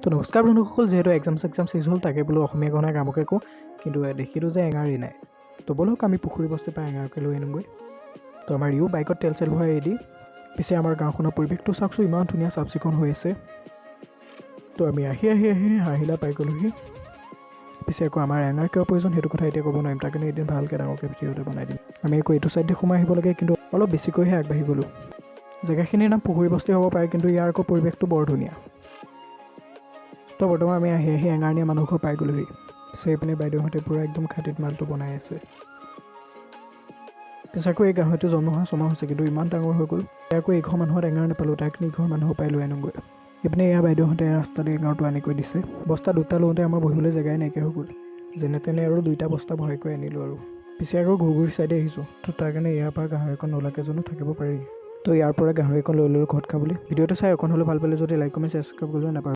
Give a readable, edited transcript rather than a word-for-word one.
তো নমস্কাৰ বন্ধুসকল, যিহেতু এক্সাম চেক্সাম হ'ল তাকে বোলো অসমীয়া গহনা কামকে কওঁ, কিন্তু দেখিলোঁ যে এঙাৰি নাই। তো বলক আমি পুখুৰী বস্তি পৰা এঙাৰকে লৈ আনোগৈ। তো আমাৰ ইও বাইকত তেল চেল ভৰাই ৰেডি। পিছে আমাৰ গাঁওখনৰ পৰিৱেশটো চাওকচোন, ইমান ধুনীয়া চাফ চিকুণ হৈ আছে। তো আমি আহি হাঁহিলা পাই গ'লোহি। পিছে আকৌ আমাৰ এঙাৰ কিয় প্ৰয়োজন সেইটো কথা এতিয়া ক'ব নোৱাৰিম, তাৰ কাৰণে এদিন ভালকৈ ডাঙৰকৈ ভিডিঅ'টো বনাই দিম। আমি আকৌ এইটো ছাইডে সোমাই আহিব লাগে, কিন্তু অলপ বেছিকৈহে আগবাঢ়ি গ'লোঁ। জেগাখিনিৰ নাম পুখুৰী বস্তি হ'ব পাৰে, কিন্তু ইয়াৰ আকৌ পৰিৱেশটো বৰ ধুনীয়া। তো বৰ্তমান আমি আহি এঙাৰ নিয়া মানুহ ঘৰ পাই গ'লোহি। পিছে এইপিনে বাইদেউহঁতে পূৰা একদম খাতিত মালটো বনাই আছে। পিছে আকৌ এই গাহৰিটো জন্ম হোৱা ছমাহ হৈছে, কিন্তু ইমান ডাঙৰ হৈ গ'ল। আকৌ এইঘৰ মানুহত এঙাৰ নাপালোঁ, তাক ইঘৰ মানুহৰ পৰাই লৈ আনোগৈ। এইপিনে এয়া বাইদেউহঁতে ৰাস্তাতে এঙাৰটো আনি কৰি দিছে। বস্তা দুটা লওঁতে আমাৰ বহিবলৈ জেগাই নাইকিয়া হৈ গ'ল। যেনে তেনে আৰু 2টা বস্তা ভৰাই কৰি আনিলোঁ আৰু। পিছে আকৌ ঘুগুৰি ছাইডে আহিছোঁ, তো তাৰ কাৰণে ইয়াৰ পৰা গাহৰি অকণ নোলাকে জানো থাকিব পাৰি। তো ইয়াৰ পৰা গাহৰি অকণ লৈ ল'লোঁ ঘৰত খাবলৈ। ভিডিঅ'টো চাই অকণ হ'লেও ভাল পালে যদি লাইক কমেণ্ট ছাবস্ক্ৰাইব কৰিবলৈ নাপাহৰিব।